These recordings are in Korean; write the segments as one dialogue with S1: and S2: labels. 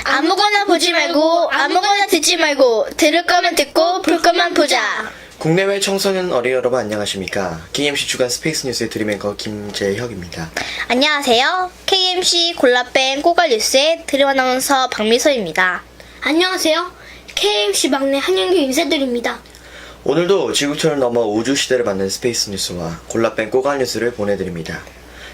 S1: 아무거나 보지 말고 아무거나 듣지 말고 들을 거면 듣고 볼 거면 보자.
S2: 국내외 청소년 어린이 여러분 안녕하십니까? KMC 주간 스페이스 뉴스의 드림앵커 김재혁입니다.
S1: 안녕하세요. KMC 골라뺀 꼬갈 뉴스의 드림 아나운서 박미서입니다.
S3: 안녕하세요. KMC 막내 한영규 인사드립니다.
S2: 오늘도 지구촌을 넘어 우주 시대를 맞는 스페이스 뉴스와 골라뺀 꼬갈 뉴스를 보내드립니다.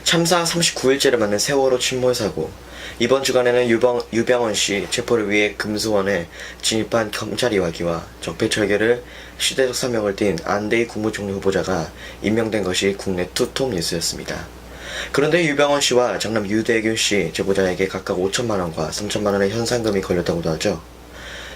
S2: 참사 39일째를 맞는 세월호 침몰 사고, 이번 주간에는 유병원 씨 체포를 위해 금수원에 진입한 검찰 이와기와 적폐철계를 시대적 사명을 띤 안대희 국무총리 후보자가 임명된 것이 국내 투톱 뉴스였습니다. 그런데 유병원 씨와 장남 유대균 씨 제보자에게 각각 5천만 원과 3천만 원의 현상금이 걸렸다고도 하죠.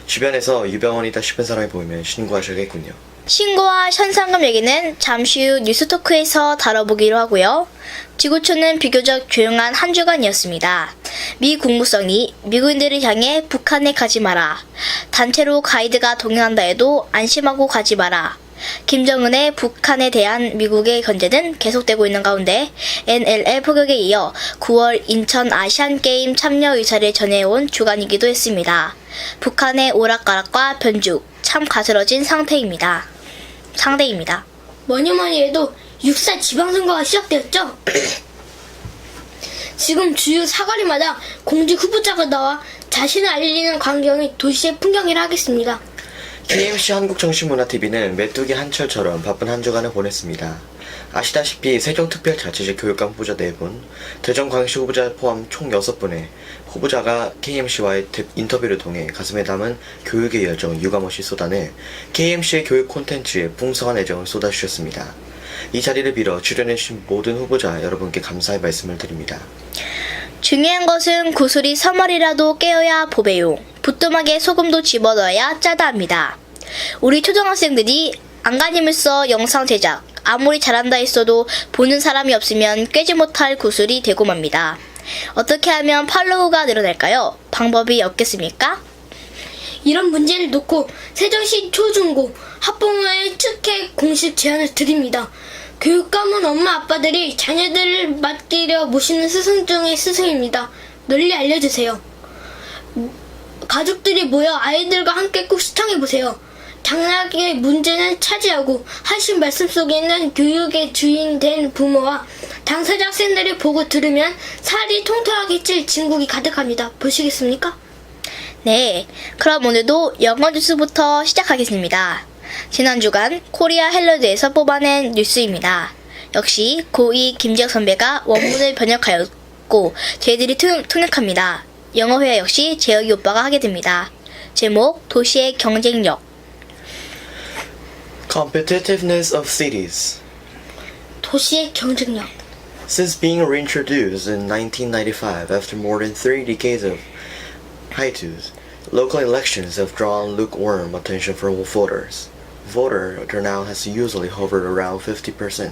S2: 주변에서 유병원이다 싶은 사람이 보이면 신고하셔야겠군요.
S1: 신고와 현상금 얘기는 잠시 후 뉴스토크에서 다뤄보기로 하고요. 지구촌은 비교적 조용한 한 주간이었습니다. 미 국무성이 미국인들을 향해 북한에 가지 마라. 단체로 가이드가 동행한다 해도 안심하고 가지 마라. 김정은의 북한에 대한 미국의 견제는 계속되고 있는 가운데 NLL 포격에 이어 9월 인천 아시안게임 참여 의사를 전해온 주간이기도 했습니다. 북한의 오락가락과 변죽, 참 가스러진 상대입니다.
S3: 뭐니뭐니 해도 6.4 지방선거가 시작되었죠? 지금 주요 사거리마다 공직 후보자가 나와 자신을 알리는 광경이 도시의 풍경이라 하겠습니다.
S2: KMC 한국정신문화TV는 메뚜기 한철처럼 바쁜 한 주간을 보냈습니다. 아시다시피 세종특별자치시 교육감 후보자 4분, 대전광역시 후보자 포함 총 6분의 후보자가 KMC와의 인터뷰를 통해 가슴에 담은 교육의 열정 유감없이 쏟아내 KMC의 교육 콘텐츠에 풍성한 애정을 쏟아주셨습니다. 이 자리를 빌어 출연해주신 모든 후보자 여러분께 감사의 말씀을 드립니다.
S1: 중요한 것은 구슬이 서머리라도 깨어야 보배용. 부뚜막에 소금도 집어넣어야 짜다 합니다. 우리 초등학생들이 안간힘을 써 영상 제작, 아무리 잘한다 했어도 보는 사람이 없으면 꿰지 못할 구슬이 되고 맙니다. 어떻게 하면 팔로우가 늘어날까요? 방법이 없겠습니까?
S3: 이런 문제를 놓고 세종시 초중고 학부모의 특혜 공식 제안을 드립니다. 교육감은 엄마 아빠들이 자녀들을 맡기려 모시는 스승 중의 스승입니다. 널리 알려주세요. 가족들이 모여 아이들과 함께 꼭 시청해보세요. 당락의 문제는 차지하고 하신 말씀 속에는 교육의 주인 된 부모와 당사자 학생들이 보고 들으면 살이 통통하게 찔 진국이 가득합니다. 보시겠습니까?
S1: 네, 그럼 오늘도 영어 뉴스부터 시작하겠습니다. 지난 주간 코리아 헬러드에서 뽑아낸 뉴스입니다. 역시 고2 김지혁 선배가 원문을 번역하였고 저희들이 통역합니다. 영어 회화 역시 재혁이 오빠가 하게 됩니다. 제목 도시의 경쟁력.
S2: Competitiveness of cities.
S3: 도시의 경쟁력.
S2: Since being reintroduced in 1995 after more than 3 decades of hiatus, local elections have drawn lukewarm attention from voters. Voter turnout has usually hovered around 50%.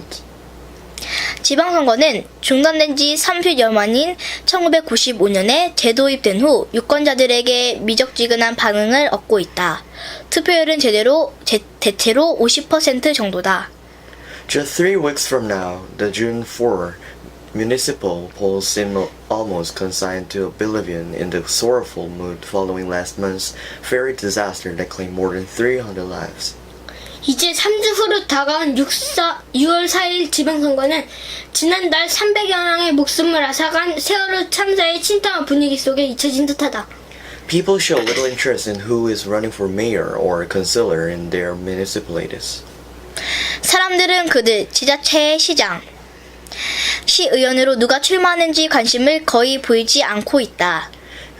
S1: 지방선거는 중단된 지 30여 만인 1995년에 재도입된 후 유권자들에게 미적지근한 반응을 얻고 있다. 투표율은 대체로 50% 정도다.
S2: Just 3 weeks from now, the June 4 municipal polls seem almost consigned to oblivion in the sorrowful mood following last month's ferry disaster that claimed more than 300 lives.
S3: 이제 3주 후로 다가온 6월 4일 지방선거는 지난달 300여 명의 목숨을 앗아간 세월호 참사의 침통한 분위기 속에 잊혀진 듯하다.
S2: People show little interest in who is running for mayor or councillor in their municipalities.
S1: 사람들은 그들 지자체의 시의원으로 누가 출마하는지 관심을 거의 보이지 않고 있다.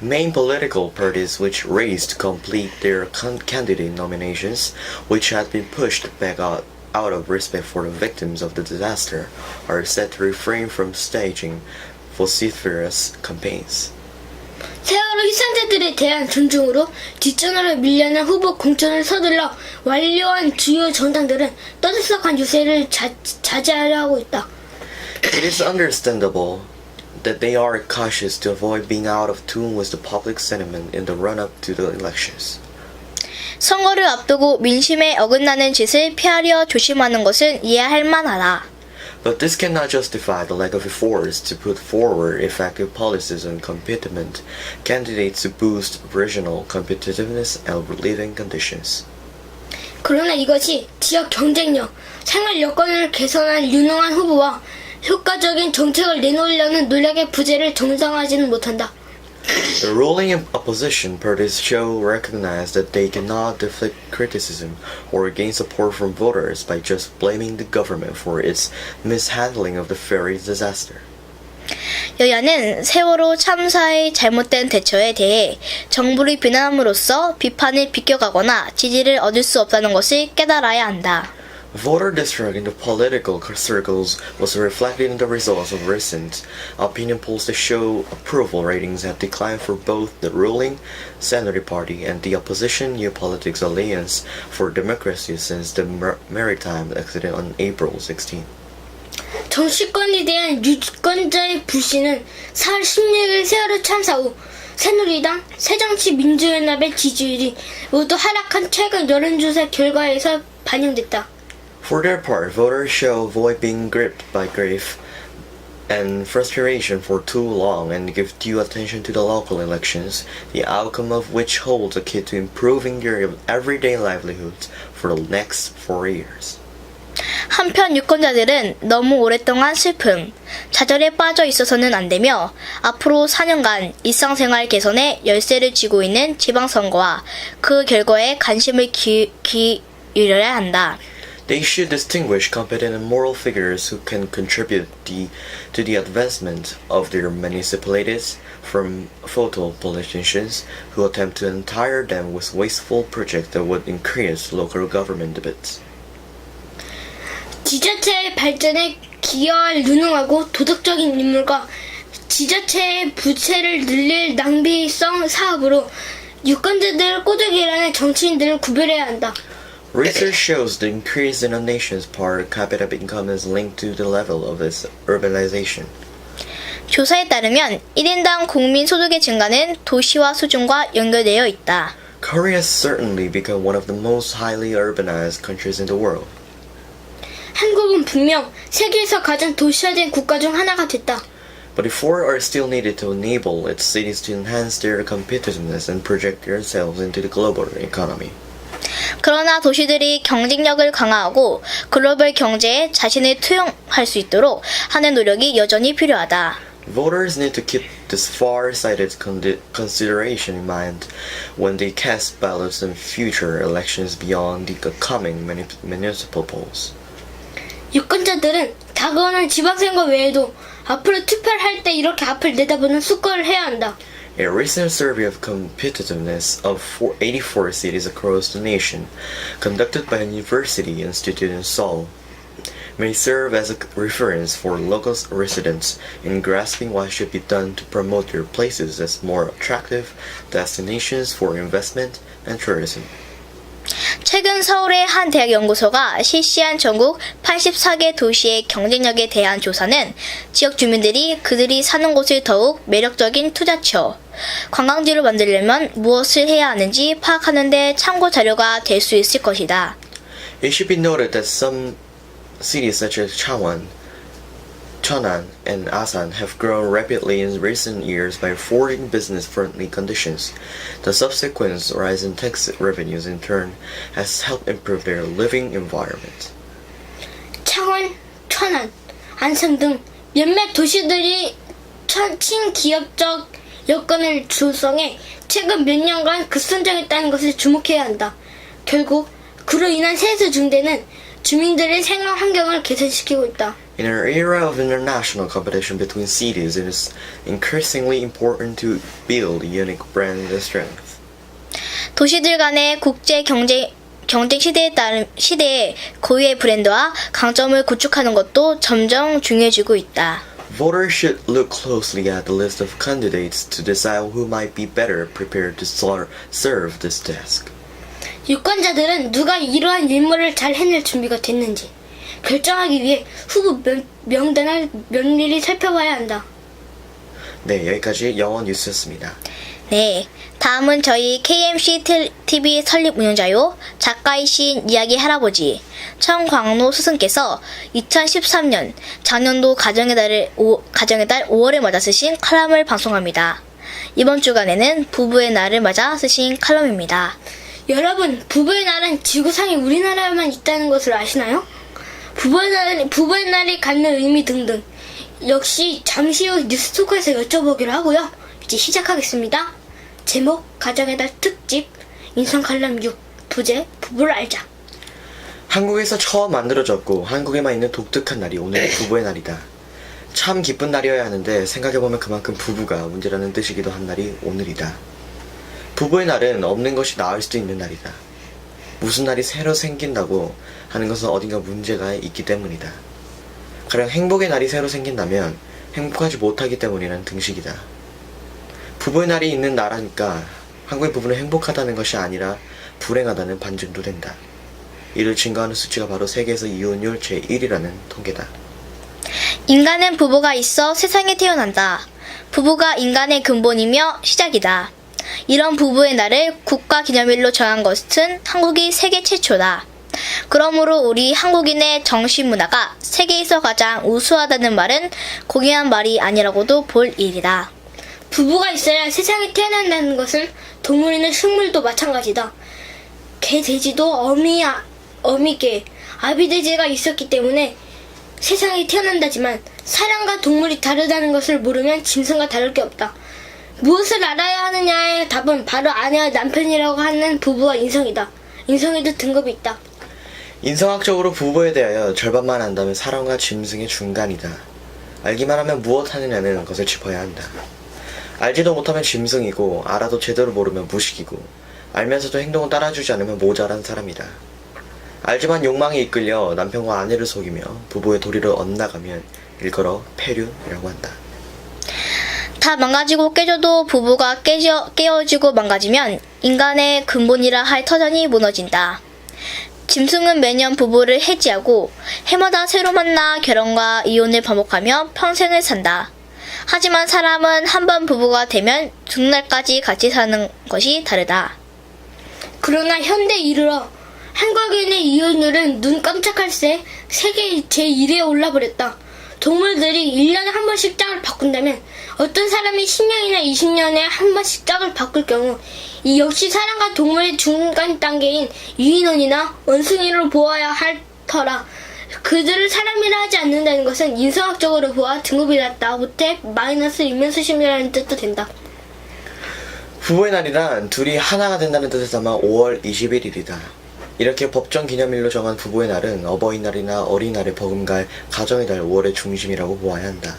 S2: Main political parties which raced to complete their candidate nominations, which had been pushed back out of respect for the victims of the disaster, are set to refrain from staging vociferous campaigns.
S3: 세월호 희생자들에 대한 존중으로 뒷전으로 밀려난 후보 공천을 서둘러 완료한 주요 정당들은 떠들썩한 유세를 자제하려 하고 있다.
S2: It is understandable that they are cautious to avoid being out of tune with the public sentiment in the run-up to the elections.
S1: 선거를 앞두고 민심에 어긋나는 짓을 피하려 조심하는 것은 이해할 만하다.
S2: But this cannot justify the lack of efforts to put forward effective policies on competent candidates to boost regional competitiveness and living conditions.
S3: 그러나 이것이 지역 경쟁력, 생활 여건을 개선한 유능한 후보와 효과적인 정책을 내놓으려는 노력의 부재를 정당화하지는 못한다.
S2: The ruling opposition parties show recognize that they cannot deflect criticism or gain support from voters by just blaming the government for its mishandling of the ferry disaster.
S1: 여야는 세월호 참사의 잘못된 대처에 대해 정부를 비난함으로써 비판을 비껴가거나 지지를 얻을 수 없다는 것을 깨달아야 한다.
S2: Voter distrust in the political circles was reflected in the results of recent opinion polls that show approval ratings have declined for both the ruling Centre Party and the opposition New Politics Alliance for Democracy since the maritime accident on April 16.
S3: 정치권에 대한 유권자의 불신은 4월 16일 세월호 참사 후 새누리당, 새정치민주연합의 지지율이 모두 하락한 최근 여론조사 결과에서 반영됐다.
S2: For their part, voters show avoid being gripped by grief and frustration for too long and give due attention to the local elections, the outcome of which holds a key to improving their everyday livelihoods for the next 4 years.
S1: 한편 유권자들은 너무 오랫동안 슬픔, 좌절에 빠져 있어서는 안 되며 앞으로 4년간 일상생활 개선에 열쇠를 쥐고 있는 지방선거와 그 결과에 관심을 기울여야 한다.
S2: They should distinguish competent and moral figures who can contribute to the advancement of their municipalities from photo politicians who attempt to entire them with wasteful projects that would increase local government debits.
S3: 지자체의 발전에 기여할 유능하고 도덕적인 인물과 지자체의 부채를 늘릴 낭비성 사업으로 유권자들을 꼬드기라는 정치인들을 구별해야 한다.
S2: Research shows the increase in a nation's per capita income is linked to the level of its urbanization.
S1: 조사에 따르면 1인당 국민 소득의 증가는 도시화 수준과 연결되어 있다.
S2: Korea has certainly become one of the most highly urbanized countries in the world.
S3: 한국은 분명 세계에서 가장 도시화된 국가 중 하나가 됐다.
S2: But efforts are still needed to enable its cities to enhance their competitiveness and project themselves into the global economy.
S1: 그러나 도시들이 경쟁력을 강화하고 글로벌 경제에 자신을 투영할 수 있도록 하는 노력이 여전히 필요하다.
S2: Voters need to keep this far-sighted consideration in mind when they cast ballots in future elections beyond the coming municipal polls.
S3: 유권자들은 다가오는 지방선거 외에도 앞으로 투표를 할 때 이렇게 앞을 내다보는 숙고를 해야 한다.
S2: A recent survey of competitiveness of 84 cities across the nation, conducted by a university institute in Seoul, may serve as a reference for local residents in grasping what should be done to promote their places as more attractive destinations for investment and tourism.
S1: 최근 서울의 한 대학 연구소가 실시한 전국 84개 도시의 경쟁력에 대한 조사는 지역 주민들이 그들이 사는 곳을 더욱 매력적인 투자처, 관광지로 만들려면 무엇을 해야 하는지 파악하는 데 참고 자료가 될 수 있을 것이다.
S2: It should be noted that some cities such as Changwon, Cheonan, and Asan have grown rapidly in recent years by affording business-friendly conditions. The subsequent rise in tax revenues in turn has helped improve their living environment.
S3: 창원, 천안, 안성 등 몇몇 도시들이 친기업적 여건을 조성해 최근 몇 년간 급성장했다는 것을 주목해야 한다. 결국 그로 인한 세수 증대는 주민들의 생활 환경을 개선시키고 있다.
S2: In an era of international competition between cities, it is increasingly important to build a unique brand and strength.
S1: 도시들 간의 국제 경쟁 시대에 고유의 브랜드와 강점을 구축하는 것도 점점 중요해지고 있다.
S2: Voters should look closely at the list of candidates to decide who might be better prepared to serve this task.
S3: 유권자들은 누가 이러한 임무를 잘 해낼 준비가 됐는지 결정하기 위해 후보 명단을 면밀히 살펴봐야 한다.
S2: 네, 여기까지 영어 뉴스였습니다.
S1: 네, 다음은 저희 KMC TV 설립 운영자요, 작가이신 이야기 할아버지 청광로 스승께서 2013년 작년도 가정의 달 5월에 맞아 쓰신 칼럼을 방송합니다. 이번 주간에는 부부의 날을 맞아 쓰신 칼럼입니다.
S3: 여러분, 부부의 날은 지구상에 우리나라에만 있다는 것을 아시나요? 부부의 날이 갖는 의미 등등. 역시 잠시 후 뉴스토크에서 여쭤보기로 하고요. 이제 시작하겠습니다. 제목, 가정의 달 특집, 인성 칼럼 6, 부제, 부부를 알자.
S2: 한국에서 처음 만들어졌고 한국에만 있는 독특한 날이 오늘 부부의 날이다. 참 기쁜 날이어야 하는데 생각해보면 그만큼 부부가 문제라는 뜻이기도 한 날이 오늘이다. 부부의 날은 없는 것이 나을 수도 있는 날이다. 무슨 날이 새로 생긴다고 하는 것은 어딘가 문제가 있기 때문이다. 가령 행복의 날이 새로 생긴다면 행복하지 못하기 때문이라는 등식이다. 부부의 날이 있는 나라니까 한국의 부부는 행복하다는 것이 아니라 불행하다는 반증도 된다. 이를 증거하는 수치가 바로 세계에서 이혼율 제1위라는 통계다.
S1: 인간은 부부가 있어 세상에 태어난다. 부부가 인간의 근본이며 시작이다. 이런 부부의 날을 국가기념일로 정한 것은 한국이 세계 최초다. 그러므로 우리 한국인의 정신문화가 세계에서 가장 우수하다는 말은 고귀한 말이 아니라고도 볼 일이다.
S3: 부부가 있어야 세상에 태어난다는 것은 동물이나 식물도 마찬가지다. 개, 돼지도 어미개, 아비돼지가 있었기 때문에 세상에 태어난다지만 사람과 동물이 다르다는 것을 모르면 짐승과 다를 게 없다. 무엇을 알아야 하느냐의 답은 바로 아내와 남편이라고 하는 부부와 인성이다. 인성에도 등급이 있다.
S2: 인성학적으로 부부에 대하여 절반만 안다면 사람과 짐승의 중간이다. 알기만 하면 무엇 하느냐는 것을 짚어야 한다. 알지도 못하면 짐승이고 알아도 제대로 모르면 무식이고 알면서도 행동을 따라주지 않으면 모자란 사람이다. 알지만 욕망에 이끌려 남편과 아내를 속이며 부부의 도리를 엇나가면 일컬어 폐륜이라고 한다.
S1: 다 망가지고 깨져도 부부가 깨어지고 망가지면 인간의 근본이라 할 터전이 무너진다. 짐승은 매년 부부를 해지하고 해마다 새로 만나 결혼과 이혼을 반복하며 평생을 산다. 하지만 사람은 한 번 부부가 되면 죽는 날까지 같이 사는 것이 다르다.
S3: 그러나 현대에 이르러 한국인의 이혼율은 눈 깜짝할 새 세계 제1위에 올라버렸다. 동물들이 1년에 한 번씩 짝을 바꾼다면 어떤 사람이 10년이나 20년에 한 번씩 짝을 바꿀 경우 이 역시 사람과 동물의 중간 단계인 유인원이나 원숭이로 보아야 할 터라. 그들을 사람이라 하지 않는다는 것은 인성학적으로 보아 등급이 낮다. 못해 마이너스 일면수심이라는 뜻도 된다.
S2: 부부의 날이란 둘이 하나가 된다는 뜻을 담아 5월 21일이다. 이렇게 법정 기념일로 정한 부부의 날은 어버이날이나 어린이날에 버금갈 가정의 달 5월의 중심이라고 보아야 한다.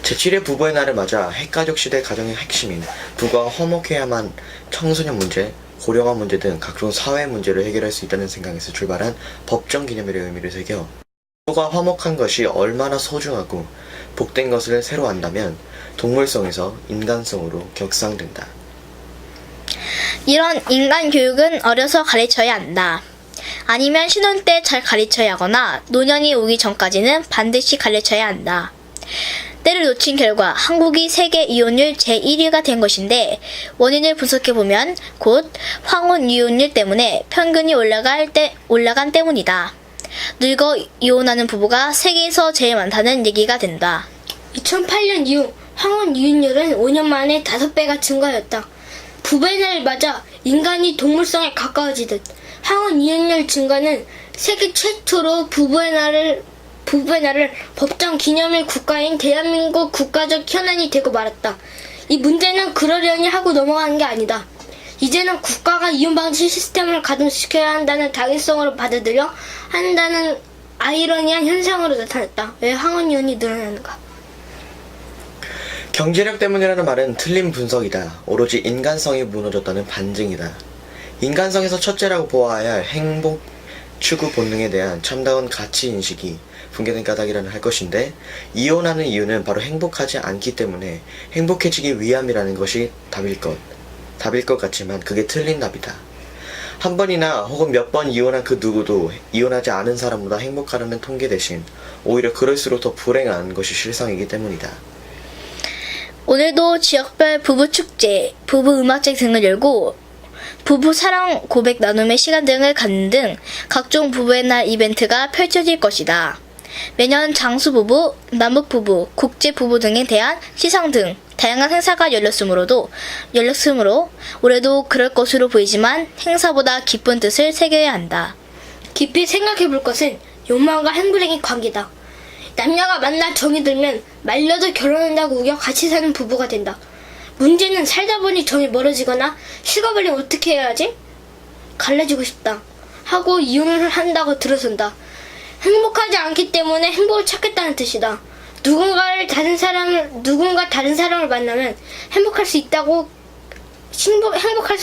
S2: 제7회 부부의 날을 맞아 핵가족 시대 가정의 핵심인 부부가 화목해야만 청소년 문제, 고령화 문제 등 각종 사회 문제를 해결할 수 있다는 생각에서 출발한 법정 기념일의 의미를 새겨 부부가 화목한 것이 얼마나 소중하고 복된 것을 새로 안다면 동물성에서 인간성으로 격상된다.
S1: 이런 인간 교육은 어려서 가르쳐야 한다. 아니면 신혼 때 잘 가르쳐야 하거나 노년이 오기 전까지는 반드시 가르쳐야 한다. 때를 놓친 결과 한국이 세계 이혼율 제1위가 된 것인데 원인을 분석해보면 곧 황혼 이혼율 때문에 평균이 올라간 때문이다. 늙어 이혼하는 부부가 세계에서 제일 많다는 얘기가 된다.
S3: 2008년 이후 황혼 이혼율은 5년 만에 5배가 증가하였다. 부부의 날을 맞아 인간이 동물성에 가까워지듯 황혼 이혼율 증가는 세계 최초로 부부의 날을 법정 기념일 국가인 대한민국 국가적 현안이 되고 말았다. 이 문제는 그러려니 하고 넘어가는 게 아니다. 이제는 국가가 이혼 방지 시스템을 가동시켜야 한다는 당위성으로 받아들여 한다는 아이러니한 현상으로 나타났다. 왜 황혼 이혼이 늘어나는가?
S2: 경제력 때문이라는 말은 틀린 분석이다. 오로지 인간성이 무너졌다는 반증이다. 인간성에서 첫째라고 보아야 할 행복 추구 본능에 대한 참다운 가치인식이 붕괴된 까닭이라는 할 것인데 이혼하는 이유는 바로 행복하지 않기 때문에 행복해지기 위함이라는 것이 답일 것 같지만 그게 틀린 답이다. 한 번이나 혹은 몇 번 이혼한 그 누구도 이혼하지 않은 사람보다 행복하다는 통계 대신 오히려 그럴수록 더 불행한 것이 실상이기 때문이다.
S1: 오늘도 지역별 부부 축제, 부부 음악제 등을 열고 부부 사랑 고백 나눔의 시간 등을 갖는 등 각종 부부의 날 이벤트가 펼쳐질 것이다. 매년 장수 부부, 남북 부부, 국제 부부 등에 대한 시상 등 다양한 행사가 열렸으므로 올해도 그럴 것으로 보이지만 행사보다 깊은 뜻을 새겨야 한다.
S3: 깊이 생각해 볼 것은 욕망과 행불행의 관계다. 남녀가 만나 정이 들면 말려도 결혼한다고 우겨 같이 사는 부부가 된다. 문제는 살다 보니 정이 멀어지거나 식어버리면 어떻게 해야 하지? 갈라지고 싶다 하고 이혼을 한다고 들어선다. 행복하지 않기 때문에 행복을 찾겠다는 뜻이다. 누군가 다른 사람을 만나면 행복할 수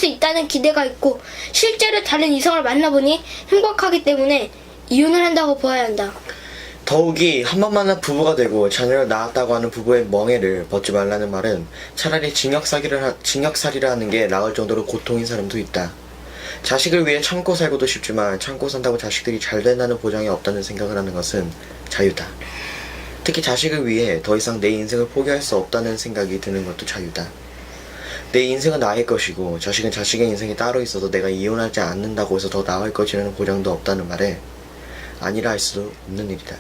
S3: 있다는 기대가 있고 실제로 다른 이성을 만나보니 행복하기 때문에 이혼을 한다고 보아야 한다.
S2: 더욱이 한 번 만나 부부가 되고 자녀를 낳았다고 하는 부부의 멍해를 벗지 말라는 말은 차라리 징역살이를 하는 게 나을 정도로 고통인 사람도 있다. 자식을 위해 참고 살고도 쉽지만 참고 산다고 자식들이 잘 된다는 보장이 없다는 생각을 하는 것은 자유다. 특히 자식을 위해 더 이상 내 인생을 포기할 수 없다는 생각이 드는 것도 자유다. 내 인생은 나의 것이고 자식은 자식의 인생이 따로 있어서 내가 이혼하지 않는다고 해서 더 나을 것이라는 보장도 없다는 말에 아니라 할 수도 없는 일이다.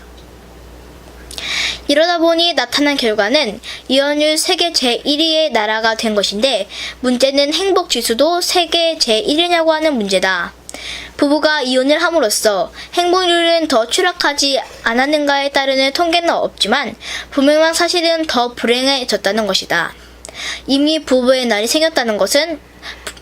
S1: 이러다 보니 나타난 결과는 이혼율 세계 제1위의 나라가 된 것인데 문제는 행복 지수도 세계 제1위냐고 하는 문제다. 부부가 이혼을 함으로써 행복률은 더 추락하지 않았는가에 따르는 통계는 없지만 분명한 사실은 더 불행해졌다는 것이다. 이미 부부의 날이 생겼다는 것은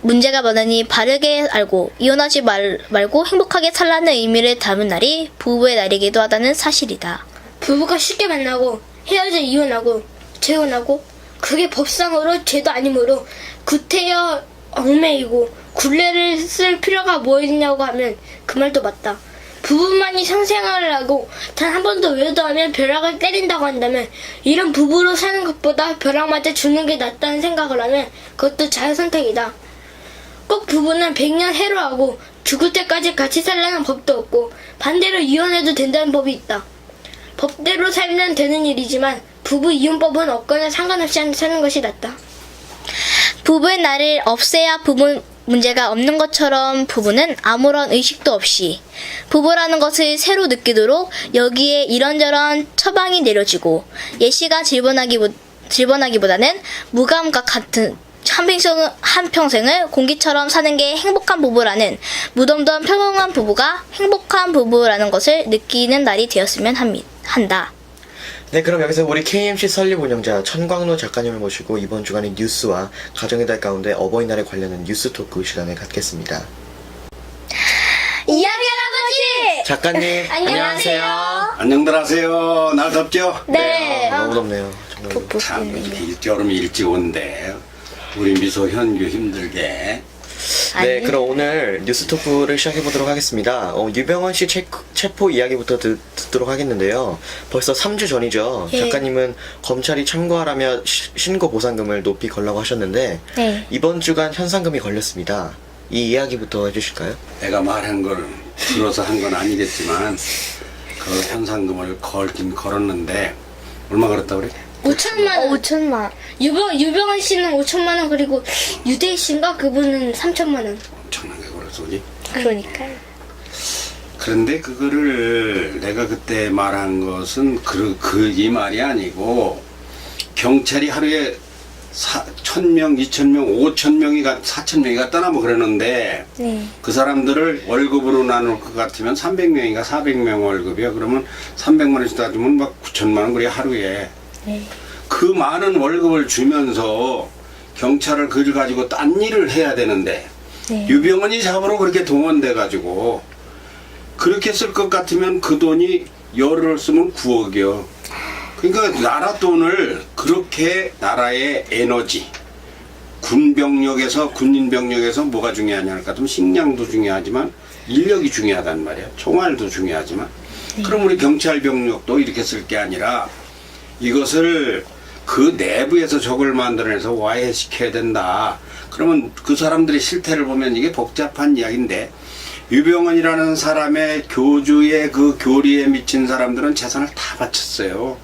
S1: 문제가 많으니 바르게 알고 이혼하지 말고 행복하게 살라는 의미를 담은 날이 부부의 날이기도 하다는 사실이다.
S3: 부부가 쉽게 만나고 헤어져 이혼하고 재혼하고 그게 법상으로 죄도 아니므로 구태여 얽매이고 굴레를 쓸 필요가 뭐 있냐고 하면 그 말도 맞다. 부부만이 성생활을 하고 단 한 번도 외도하면 벼락을 때린다고 한다면 이런 부부로 사는 것보다 벼락 맞아 죽는 게 낫다는 생각을 하면 그것도 자유선택이다. 꼭 부부는 100년 해로하고 죽을 때까지 같이 살라는 법도 없고 반대로 이혼해도 된다는 법이 있다. 법대로 살면 되는 일이지만 부부 이혼법은 없거나 상관없이 사는 것이 낫다.
S1: 부부의 날을 없애야 부부 문제가 없는 것처럼 부부는 아무런 의식도 없이 부부라는 것을 새로 느끼도록 여기에 이런저런 처방이 내려지고 예시가 질본하기보다는 무감각 같은 한평생을 공기처럼 사는 게 행복한 부부라는 무덤덤 평범한 부부가 행복한 부부라는 것을 느끼는 날이 되었으면 한다.
S2: 네, 그럼 여기서 우리 KMC 설립 운영자 천광로 작가님을 모시고 이번 주간의 뉴스와 가정의 달 가운데 어버이날에 관련된 뉴스 토크 시간을 갖겠습니다.
S1: 이야기 할아버지!
S2: 작가님,
S3: 안녕하세요.
S4: 안녕들 하세요. 날 덥죠?
S1: 네.
S2: 너무 덥네요. 정말.
S4: 참 이렇게 여름이 일찍 온대. 우리 미소 현규 힘들게.
S2: 네, 그럼 오늘 뉴스 토크를 시작해보도록 하겠습니다. 유병헌 씨 체포 이야기부터 듣도록 하겠는데요. 벌써 3주 전이죠.
S1: 예.
S2: 작가님은 검찰이 참고하라며 신고 보상금을 높이 걸라고 하셨는데
S1: 네.
S2: 이번 주간 현상금이 걸렸습니다. 이 이야기부터 해주실까요?
S4: 내가 말한 걸 들어서 한 건 아니겠지만 그 현상금을 걸긴 걸었는데 얼마 걸었다고 그래?
S3: 5천만 원.
S1: 5천만.
S3: 유병헌 씨는 5천만 원 그리고 유대희 씨인가 그분은 3천만 원.
S4: 엄청나게 걸었어, 그지?
S1: 그러니까요.
S4: 그런데 그거를 내가 그때 말한 것은 이 말이 아니고 경찰이 하루에 1,000명, 2,000명, 5,000명이 4,000명이 갔다나 뭐 그러는데
S1: 네.
S4: 그 사람들을 월급으로 나눌 것 같으면 300명인가 400명 월급이야. 그러면 300만 원씩 따지면 막 9천만 원 그래 하루에.
S1: 네.
S4: 그 많은 월급을 주면서 경찰을 그걸 가지고 딴 일을 해야 되는데
S1: 네.
S4: 유병헌이 잡으러 그렇게 동원돼 가지고 그렇게 쓸 것 같으면 그 돈이 열흘 쓰면 9억이요. 그러니까 나라 돈을 그렇게 나라의 에너지 군인 병력에서 뭐가 중요하냐 할까 하면 식량도 중요하지만 인력이 중요하단 말이야. 총알도 중요하지만 그럼 우리 경찰 병력도 이렇게 쓸 게 아니라 이것을 그 내부에서 적을 만들어내서 와해시켜야 된다. 그러면 그 사람들의 실태를 보면 이게 복잡한 이야기인데 유병헌이라는 사람의 교주의 그 교리에 미친 사람들은 재산을 다 바쳤어요.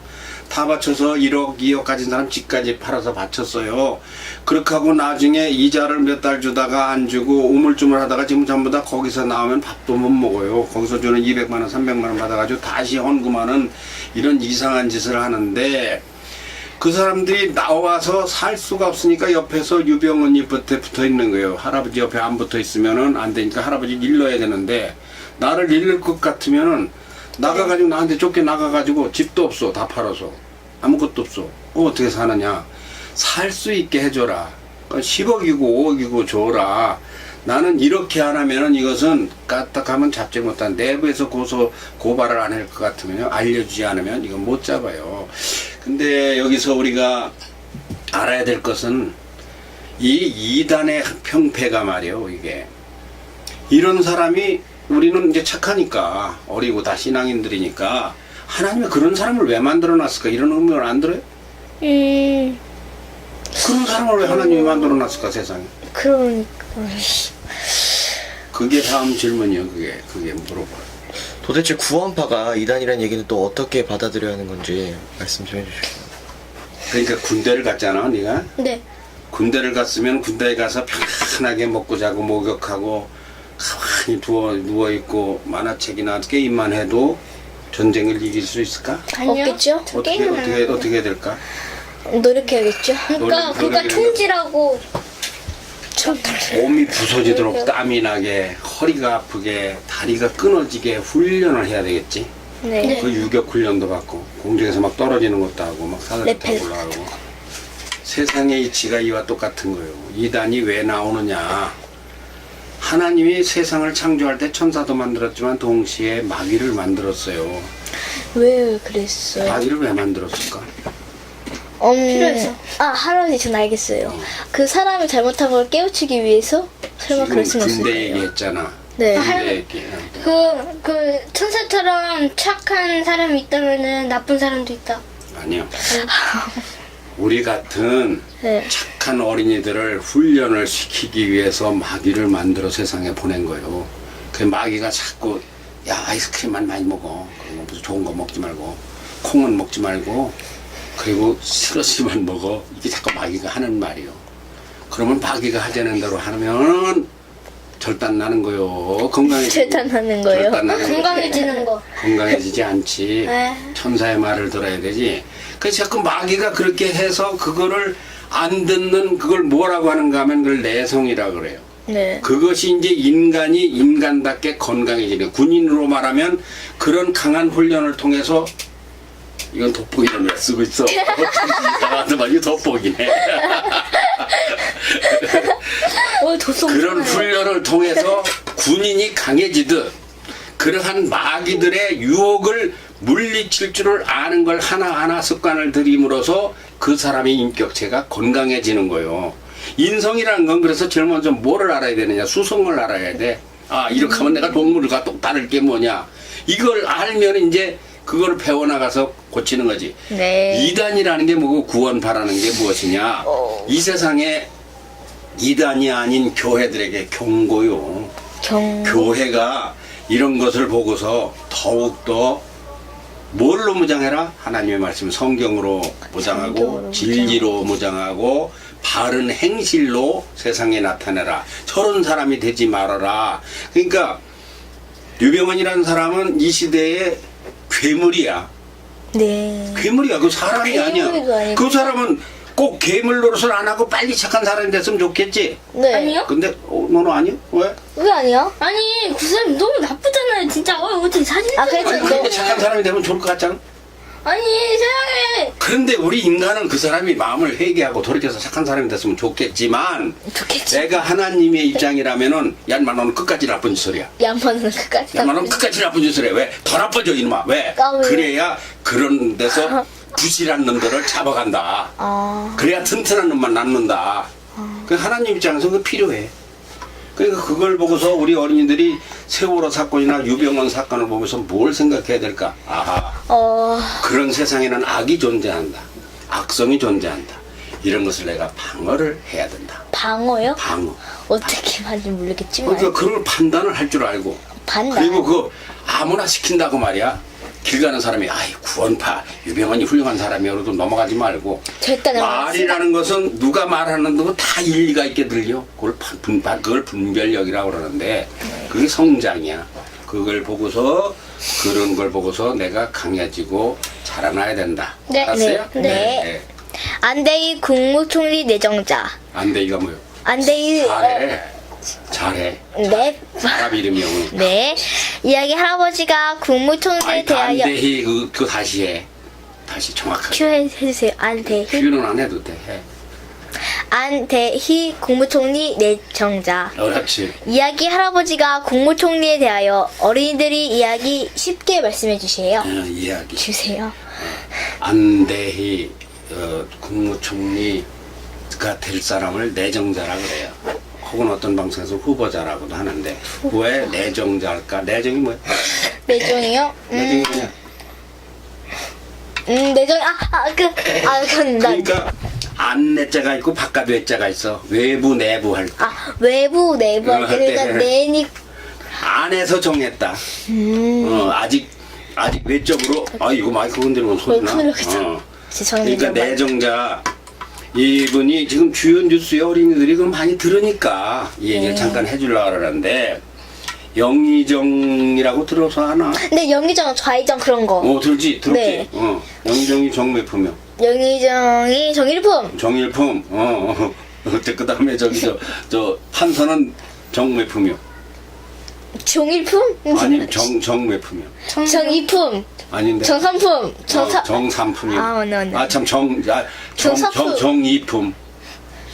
S4: 다 바쳐서 1억, 2억 가진 사람 집까지 팔아서 바쳤어요. 그렇게 하고 나중에 이자를 몇 달 주다가 안 주고 우물쭈물 하다가 지금 전부 다 거기서 나오면 밥도 못 먹어요. 거기서 주는 200만 원, 300만 원 받아가지고 다시 헌금하는 이런 이상한 짓을 하는데 그 사람들이 나와서 살 수가 없으니까 옆에서 유병언니 곁에 붙어 있는 거예요. 할아버지 옆에 안 붙어 있으면은 안 되니까 할아버지 일러야 되는데 나를 일릴 것 같으면은 나가가지고 나한테 쫓겨 나가가지고 집도 없어. 다 팔아서. 아무것도 없어. 어떻게 사느냐. 살 수 있게 해줘라. 10억이고 5억이고 줘라. 나는 이렇게 안 하면은 이것은 까딱하면 잡지 못한 내부에서 고발을 안 할 것 같으면요. 알려주지 않으면 이건 못 잡아요. 근데 여기서 우리가 알아야 될 것은 이 이단의 평패가 말이에요. 이게. 이런 사람이 우리는 이제 착하니까 어리고 다 신앙인들이니까 하나님이 그런 사람을 왜 만들어 놨을까 이런 의문을 안 들어요? 그런 사람을 왜 하나님이 만들어 놨을까 세상에?
S1: 그러니까.
S4: 그게 다음 질문이요. 그게 물어봐요.
S2: 도대체 구원파가 이단이라는 얘기는 또 어떻게 받아들여야 하는 건지 말씀 좀 해주시죠.
S4: 그러니까 군대를 갔잖아, 네가.
S3: 네.
S4: 군대를 갔으면 군대에 가서 편안하게 먹고 자고 목욕하고 가만히 누워 있고 만화책이나 게임만 해도 전쟁을 이길 수 있을까?
S3: 아니요.
S1: 없겠죠?
S3: 저 게임은 안 해요.
S4: 어떻게 해야 될까?
S1: 노력해야겠죠?
S3: 그러니까
S4: 노력이
S3: 총질하고
S4: 몸이 부서지도록 땀이 나게 허리가 아프게 다리가 끊어지게 훈련을 해야 되겠지.
S1: 네.
S4: 그 유격 훈련도 받고 공중에서 막 떨어지는 것도 하고 막 산을
S1: 레펠.
S4: 타고 올라가고 세상의 이치가 이와 똑같은 거예요. 이단이 왜 나오느냐. 하나님이 세상을 창조할 때 천사도 만들었지만 동시에 마귀를 만들었어요.
S1: 왜 그랬어요?
S4: 마귀를 왜 만들었을까?
S3: 필요해서.
S1: 할아버지 전 알겠어요. 그 사람이 잘못한 걸 깨우치기 위해서 설마 그럴 수는
S4: 군대
S1: 없을까요?
S4: 얘기했잖아.
S1: 네.
S4: 군대 얘기.
S3: 그 천사처럼 착한 사람이 있다면은 나쁜 사람도 있다.
S4: 아니요. 우리 같은
S1: 네.
S4: 착한 어린이들을 훈련을 시키기 위해서 마귀를 만들어 세상에 보낸 거예요. 그 마귀가 자꾸 야 아이스크림만 많이 먹어. 그리고 무슨 좋은 거 먹지 말고 콩은 먹지 말고 그리고 스러시만 먹어. 이게 자꾸 마귀가 하는 말이요. 그러면 마귀가 하자는 대로 하면 절단 나는 거요. 건강해지고.
S1: 절단하는 거예요?
S4: 절단나는 거지.
S3: 건강해지는 거.
S4: 건강해지지 않지.
S3: 네.
S4: 천사의 말을 들어야 되지. 그래서 자꾸 마귀가 그렇게 해서 그거를 안 듣는 그걸 뭐라고 하는가 하면 그걸 내성이라 그래요.
S1: 네.
S4: 그것이 이제 인간이 인간답게 건강해지는 군인으로 말하면 그런 강한 훈련을 통해서 이건 돋보기를 왜 쓰고 있어? 이상하다 말 이거 돋보기네. 그런 훈련을 통해서 군인이 강해지듯 그러한 마귀들의 유혹을 물리칠 줄을 아는 걸 하나하나 습관을 들임으로써 그 사람의 인격체가 건강해지는 거예요. 인성이라는 건 그래서 제일 먼저 뭐를 알아야 되느냐? 수성을 알아야 돼. 아, 이렇게 하면 내가 동물과 또 다를 게 뭐냐? 이걸 알면 이제 그걸 배워나가서 고치는 거지.
S1: 네.
S4: 이단이라는 게 뭐고 구원파라는 게 무엇이냐? 이 세상에 이단이 아닌 교회들에게 경고요. 교회가 이런 것을 보고서 더욱더 뭘로 무장해라? 하나님의 말씀 성경으로 무장하고
S1: 성경으로
S4: 진리로 무장하고 바른 행실로 세상에 나타내라. 저런 사람이 되지 말아라. 그러니까 유병헌이라는 사람은 이 시대의 괴물이야.
S1: 네.
S4: 괴물이야. 그 사람이 아니야.
S1: 괴물도 아니고.
S4: 그 사람은 꼭 괴물 노릇을 안 하고 빨리 착한 사람이 됐으면 좋겠지.
S1: 네.
S3: 아니요?
S4: 근데 너는 아니야? 왜?
S1: 왜 아니야?
S3: 아니 그 사람 너무 나쁘잖아요. 진짜 어떻게 사진
S1: 아, 그래서
S4: 아니 그런데 착한 사람이 되면 좋을 것 같잖아.
S3: 아니 세상에
S4: 그런데 우리 인간은 그 사람이 마음을 회개하고 돌이켜서 착한 사람이 됐으면 좋겠지만
S1: 좋겠지.
S4: 내가 하나님의 입장이라면은 야 인마 너는 끝까지 나쁜 짓을 해.
S1: 양반은 끝까지.
S4: 야 인마 너는 끝까지 나쁜 짓을 해. 왜? 더 나빠져 이놈아. 왜?
S1: 아, 왜요?
S4: 그래야 그런 데서 부실한 놈들을 잡아간다.
S1: 아.
S4: 그래야 튼튼한 놈만 남는다. 그 하나님 입장에서 그 필요해. 그러니까 그걸 보고서 우리 어린이들이 세월호 사건이나 유병헌 사건을 보면서 뭘 생각해야 될까? 아하. 그런 세상에는 악이 존재한다. 악성이 존재한다. 이런 것을 내가 방어를 해야 된다.
S1: 방어요?
S4: 방어.
S1: 어떻게 하는지 모르겠지만.
S4: 그러니까 그걸 판단을 할 줄 알고.
S1: 판단.
S4: 그리고 그 아무나 시킨다고 말이야. 길 가는 사람이 아이 구원파 유병헌이 훌륭한 사람이야 그래도 넘어가지 말고
S1: 절대 넘어가지
S4: 말이라는 것은 누가 말하는 거 다 일리가 있게 들려. 그걸 분별력이라고 그러는데 그게 성장이야. 그걸 보고서 그런 걸 보고서 내가 강해지고 자라나야 된다.
S3: 네,
S4: 알았어요?
S1: 네. 안대희 국무총리 내정자.
S4: 안대희가 뭐요?
S1: 안대희
S4: 잘해.
S1: 네.
S4: 사람 이름이요.
S1: 네. 이야기 할아버지가 국무총리에
S4: 아니
S1: 대하여
S4: 안대희 그거 다시 해. 다시 정확하게.
S1: 큐 해주세요. 안대희.
S4: 표현은 안 해도 돼. 해.
S1: 안대희 국무총리 내정자.
S4: 그렇지.
S1: 이야기 할아버지가 국무총리에 대하여 어린이들이 이야기 쉽게 말씀해 주세요.
S4: 이야기.
S1: 주세요.
S4: 안대희 국무총리가 될 사람을 내정자라 그래요. 혹은 어떤 방송에서 후보자라고도 하는데 왜 내정자일까? 내정이 뭐야?
S1: 내정이요?
S4: 내정이 그냥
S1: 내정 그건 나
S4: 그러니까 안내자가 있고 바깥 외자가 있어. 외부 내부 할 때.
S1: 외부 내부 할 때 그러니까
S4: 네.
S1: 내니
S4: 안에서 정했다. 아직 외적으로 이거 마이크 흔들면 소리나.
S1: 큰일 나겠다.
S4: 그러니까 내정자 이분이 지금 주요 뉴스에 어린이들이 그럼 많이 들으니까 이 얘기를 잠깐 해주려고 그러는데 영의정이라고 들어서 하나?
S1: 근데 영의정 좌의정 그런 거
S4: 들었지?
S1: 네.
S4: 영의정이 정매품이요.
S1: 영의정이 정일품
S4: 정일품. 그 다음에 저 판서는 정매품이요.
S1: 종일품?
S4: 아니 정매품이요.
S1: 정이품
S4: 아닌데.
S1: 정삼품
S4: 정삼품이요.
S1: 맞네.
S4: 정삼품. 정이품.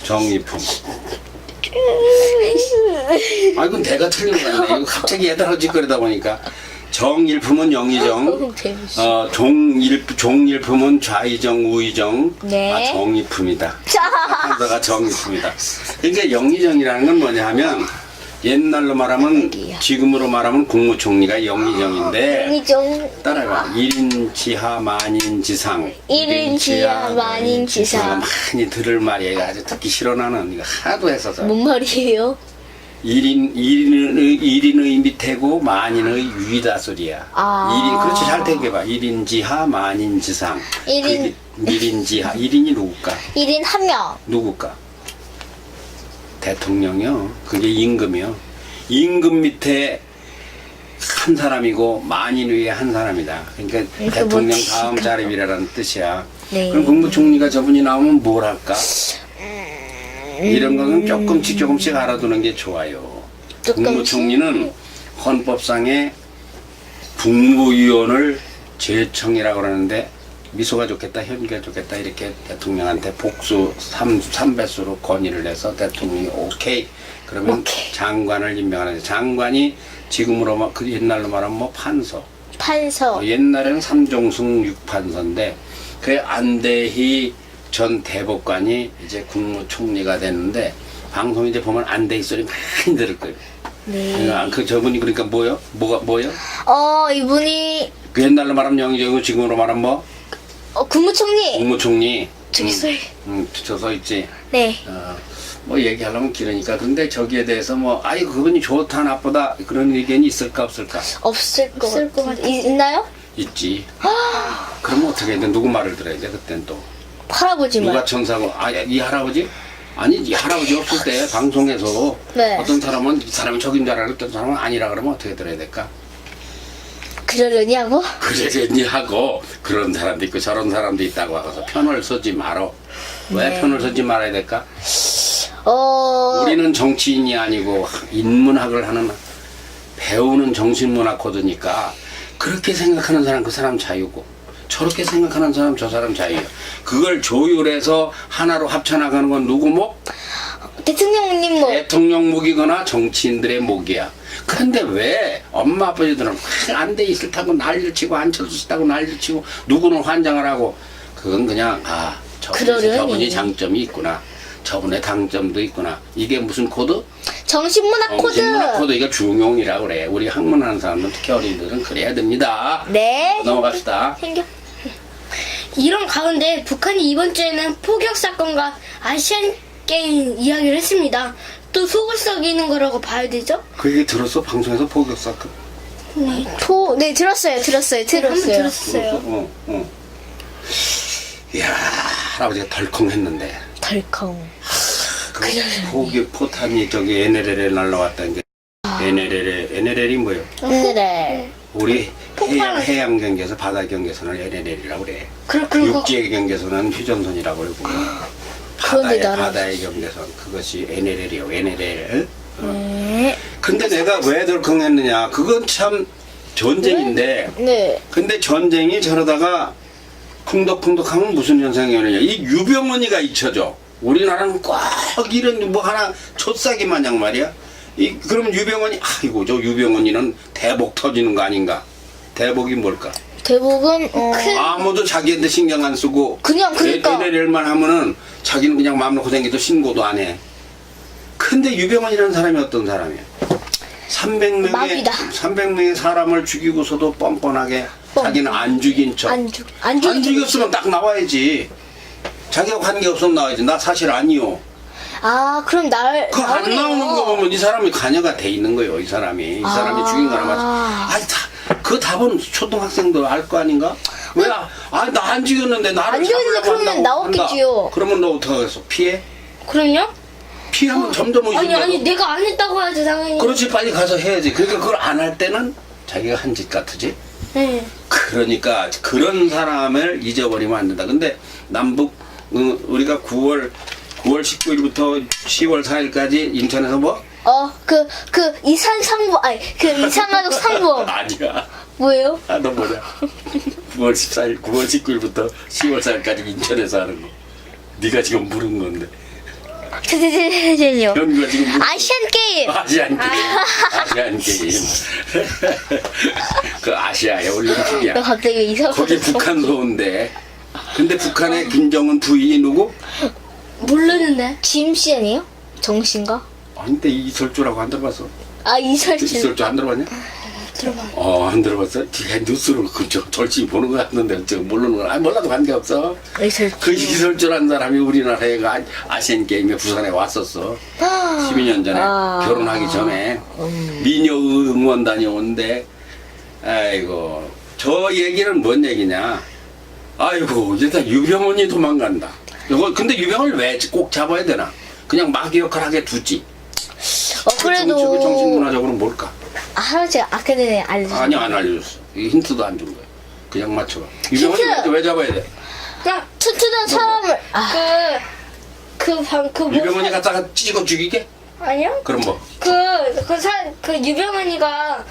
S4: 정이품. 이건 내가 틀린 거 아니야. 이거 갑자기 애달아지 그러다 보니까. 정일품은 영의정,
S1: 재밌어.
S4: 종일품은 좌의정, 우의정,
S1: 네.
S4: 정이품이다. 판서가 정이품이다. 그러니까 영의정이라는 건 뭐냐 하면 옛날로 말하면 지금으로 말하면 국무총리가 영의정인데
S1: 영의정
S4: 따라가 1인 지하 만인 지상
S1: 1인 지하 만인 지상
S4: 많이 들을 말이에요. 아주 듣기 싫어 나는 이거 하도 했어서
S1: 뭔 말이에요?
S4: 1인의 밑에고 만인의 위다 소리야. 1인 그렇지 잘 되게 봐. 1인 지하 만인 지상
S1: 1인
S4: 1인 지하 1인이 누굴까?
S1: 1인 한 명
S4: 누굴까? 대통령이요. 그게 임금이요. 임금 밑에 한 사람이고 만인 위에 한 사람이다. 그러니까 대통령
S1: 뭐지?
S4: 다음 자립이라는 뜻이야.
S1: 네.
S4: 그럼 국무총리가 저분이 나오면 뭘 할까? 이런 거는 조금씩 알아두는 게 좋아요. 국무총리는 헌법상에 국무위원을 제청이라고 그러는데 미소가 좋겠다, 현기가 좋겠다 이렇게 대통령한테 복수 3배수로 건의를 해서 대통령이 오케이. 그러면 장관을 임명하는 장관이 지금으로 그 옛날로 말하면 뭐 판서. 옛날에는 삼종승 6판서인데 그 안대희 전 대법관이 이제 국무총리가 됐는데 방송 이제 보면 안대희 소리 많이 들을 거예요.
S1: 네.
S4: 그 저분이 그러니까 뭐요? 뭐요?
S1: 이분이
S4: 그 옛날로 말하면 영의정이고 지금으로 말하면 뭐?
S1: 국무총리
S4: 국무총리.
S1: 저기 써있
S4: 저 서 있지.
S1: 네.
S4: 뭐 얘기하려면 길으니까 근데 저기에 대해서 뭐 그분이 좋다 나쁘다 그런 의견이 있을까 없을까?
S1: 없을 것 같아요. 있나요?
S4: 있지. 그러면 어떻게 해야 돼? 누구 말을 들어야 돼? 그땐 또
S1: 할아버지 말.
S4: 누가 천사고 이 할아버지? 아니 이 할아버지 없을 때 방송에서
S1: 네.
S4: 어떤 사람은 이 사람이 적인 줄 알고 어떤 사람은 아니라 그러면 어떻게 들어야 될까?
S1: 그러려니 하고
S4: 그러려니 하고 그런 사람도 있고 저런 사람도 있다고 하고서 편을 서지 말어. 왜
S1: 네.
S4: 편을 서지 말아야 될까? 우리는 정치인이 아니고 인문학을 하는 배우는 정신문학 코드니까 그렇게 생각하는 사람 그 사람 자유고 저렇게 생각하는 사람 저 사람 자유예요. 그걸 조율해서 하나로 합쳐나가는 건 누구 목?
S1: 대통령님 뭐
S4: 대통령 목이거나 정치인들의 목이야. 그런데 왜 엄마 아버지들은 안대희 싫다고 난리를 치고 안철수 싫다고 난리를 치고 누구는 환장을 하고 그건 그냥 저분이 장점이 있구나. 저분의 강점도 있구나. 이게 무슨 코드?
S1: 정신문학 코드.
S4: 정신문학 코드. 이거 중용이라고 그래. 우리 학문하는 사람들 특히 어린이들은 그래야 됩니다.
S1: 네.
S4: 넘어갑시다.
S3: 이런 가운데 북한이 이번 주에는 포격 사건과 아시안 게임 이야기를 했습니다. 또 속을 썩이는 거라고 봐야 되죠?
S4: 그 얘기 들었어? 방송에서 포격 사건?
S1: 네, 들었어요.
S3: 한번 들었어요.
S4: 이야, 할아버지가 덜컹했는데.
S1: 덜컹.
S4: 거기 포탄이 저기 NLL에 날라왔다는 게 NLL이 뭐예요?
S1: 네.
S4: 우리 해양 경계에서 바다 경계선을 NLL이라고 그래.
S3: 그리고
S4: 육지의 경계선은 휴전선이라고 그러고
S1: 그런데 나는-
S4: 바다의 경계선 그것이 NLL이요. NLL.
S1: 네.
S4: 근데 내가 왜 덜컹했느냐? 그건 참 전쟁인데.
S1: 네.
S4: 근데 전쟁이 저러다가 쿵덕쿵덕하면 무슨 현상이 오느냐? 이 유병언이가 잊혀져. 우리나라는 꼭 이런 뭐 하나 촛싸기 마냥 말이야. 그러면 유병언이 아이고 저 유병언이는 대복 터지는 거 아닌가? 대복이 뭘까?
S1: 대복은
S4: 아무도 자기한테 신경 안 쓰고
S1: 그냥 그러니까.
S4: NLL만 하면은 자기는 그냥 마음 놓고 생겨도 신고도 안 해. 근데 유병언이라는 사람이 어떤 사람이야?
S1: 마귀다.
S4: 300명의 사람을 죽이고서도 뻔뻔하게 자기는 안 죽인 척.
S1: 안
S4: 죽였으면 딱 나와야지. 자기하고 관계없으면 나와야지. 나 사실 아니요.
S1: 아, 그럼
S4: 그 안 나오는 거 보면 이 사람이 관여가 돼 있는 거예요. 이 사람이 죽인 거나 마찬가지. 아니 그 답은 초등학생도 알 거 아닌가? 왜? 나 안 죽였는데 나를
S1: 안 죽였는데
S4: 잡으려고
S1: 그러면
S4: 한다고
S1: 나왔겠지요.
S4: 한다. 그러면 너 어떡하겠어? 피해?
S3: 그럼요?
S4: 피하면 점점 오신다.
S3: 아니 내가 안 했다고 해야지 당연히.
S4: 그렇지 빨리 가서 해야지. 그러니까 그걸 안 할 때는 자기가 한 짓 같으지.
S3: 네.
S4: 그러니까 그런 사람을 잊어버리면 안 된다. 근데 남북 우리가 9월 19일부터 10월 4일까지 인천에서 뭐?
S1: 이산가족 상봉.
S4: 아니야.
S1: 뭐예요?
S4: 너 뭐냐? 9월 14일, 9월 19일부터 10월 4일까지 인천에서 하는 거. 네가 지금 물은 건데.
S1: 잠시만요.
S4: 현규가 지금 물은
S1: 아시안 게임.
S4: 아시안 게임. 그 아시아의 올림픽이야.
S1: 나 갑자기
S4: 거기 북한도 온대. 근데 북한의 김정은 부인이 누구?
S3: 모르는데.
S1: 짐씨 아니에요? 정씨인가?
S4: 아니 근데 이설주라고 안 들어봤어?
S1: 이설주.
S4: 이설주 안 들어봤냐?
S3: 들어봐.
S4: 안 들어봤어? 뒤에 뉴스로 절친이 보는 거 같은데 저 모르는 거 몰라도 관계없어.
S1: 이설주.
S4: 그 이설주라는 사람이 우리나라에 아시안 게임에 부산에 왔었어. 12년 전에 결혼하기 전에 미녀 응원단이 온대. 아이고 저 얘기는 뭔 얘기냐? 아이고 일단 유병언이 도망간다. 이거 근데 유병언을 왜 꼭 잡아야 되나? 그냥 마귀 역할 하게 두지.
S1: 그래도
S4: 정신문화적으로 뭘까?
S1: 할아버지가 아까 전에 알려주셨어요.
S4: 아니 안 알려줬어. 이 힌트도 안 준 거야. 그냥 맞춰봐. 유병언이 왜 잡아야 돼?
S3: 그냥
S1: 튼튼한 사람을
S4: 유병언이 갖다가 찍어 죽이게?
S3: 아니요?
S4: 그럼 뭐?
S3: 그 유병언이가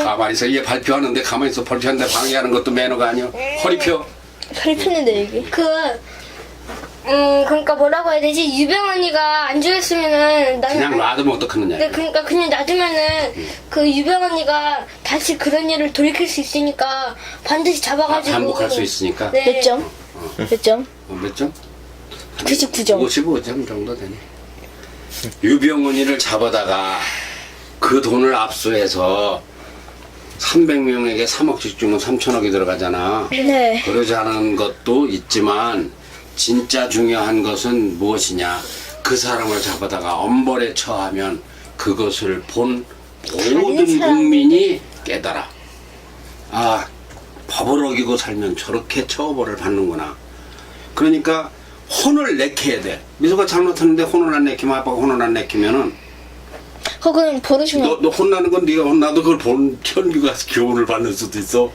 S4: 가만히 있어. 얘 발표하는데 가만히 있어. 발표하는데 방해하는 것도 매너가 아니야. 허리 펴.
S1: 펼쳤는데 여기.
S3: 그러니까 뭐라고 해야 되지? 유병언이가 안 죽였으면은
S4: 그냥 놔두면 어떡하느냐.
S3: 네, 그러니까 그냥 놔두면은 그 유병언이가 다시 그런 일을 돌이킬 수 있으니까 반드시 잡아가지고
S4: 반복할 수 있으니까.
S3: 네.
S1: 몇 점? 몇 점?
S4: 몇 점?
S1: 99점.
S4: 55점 정도 되네. 유병언이를 잡아다가 그 돈을 압수해서 300명에게 3억씩 주면 3천억이 들어가잖아.
S1: 네.
S4: 그러지 않은 것도 있지만 진짜 중요한 것은 무엇이냐? 그 사람을 잡아다가 엄벌에 처하면 그것을 본 모든 국민이 깨달아. 법을 어기고 살면 저렇게 처벌을 받는구나. 그러니까 혼을 내켜야 돼. 미소가 잘못했는데 혼을 안 내키면 아빠가 혼을 안 내키면은
S1: 그건 버릇이면.
S4: 너 혼나는 건 네가 혼나도 그걸 본 현규가 교훈을 받는 수도 있어.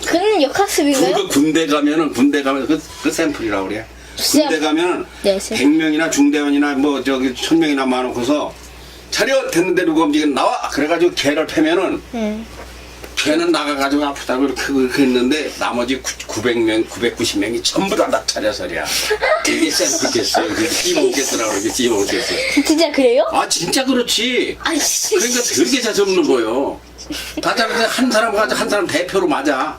S1: 그는 역학습인가요?
S4: 그 군대 가면 그 샘플이라고 그래. 군대 가면
S1: 네,
S4: 100명이나 중대원이나 뭐 저기 1000명이나 많아놓고서 차렷 됐는데 누가 움직이면 나와. 그래가지고 개를 패면은 걔는 나가가지고 아프다고 그렇게 했는데 나머지 900명, 990명이 전부 다 낙차려서리야. 이게 샘플겠어요. 찌먹겠더라고 그러게 찌먹겠어.
S1: 진짜 그래요?
S4: 진짜 그렇지.
S1: 아이씨.
S4: 그러니까 되게 자주 없는 거예요. 다 자는데 한 사람 가자 한 사람 대표로 맞아.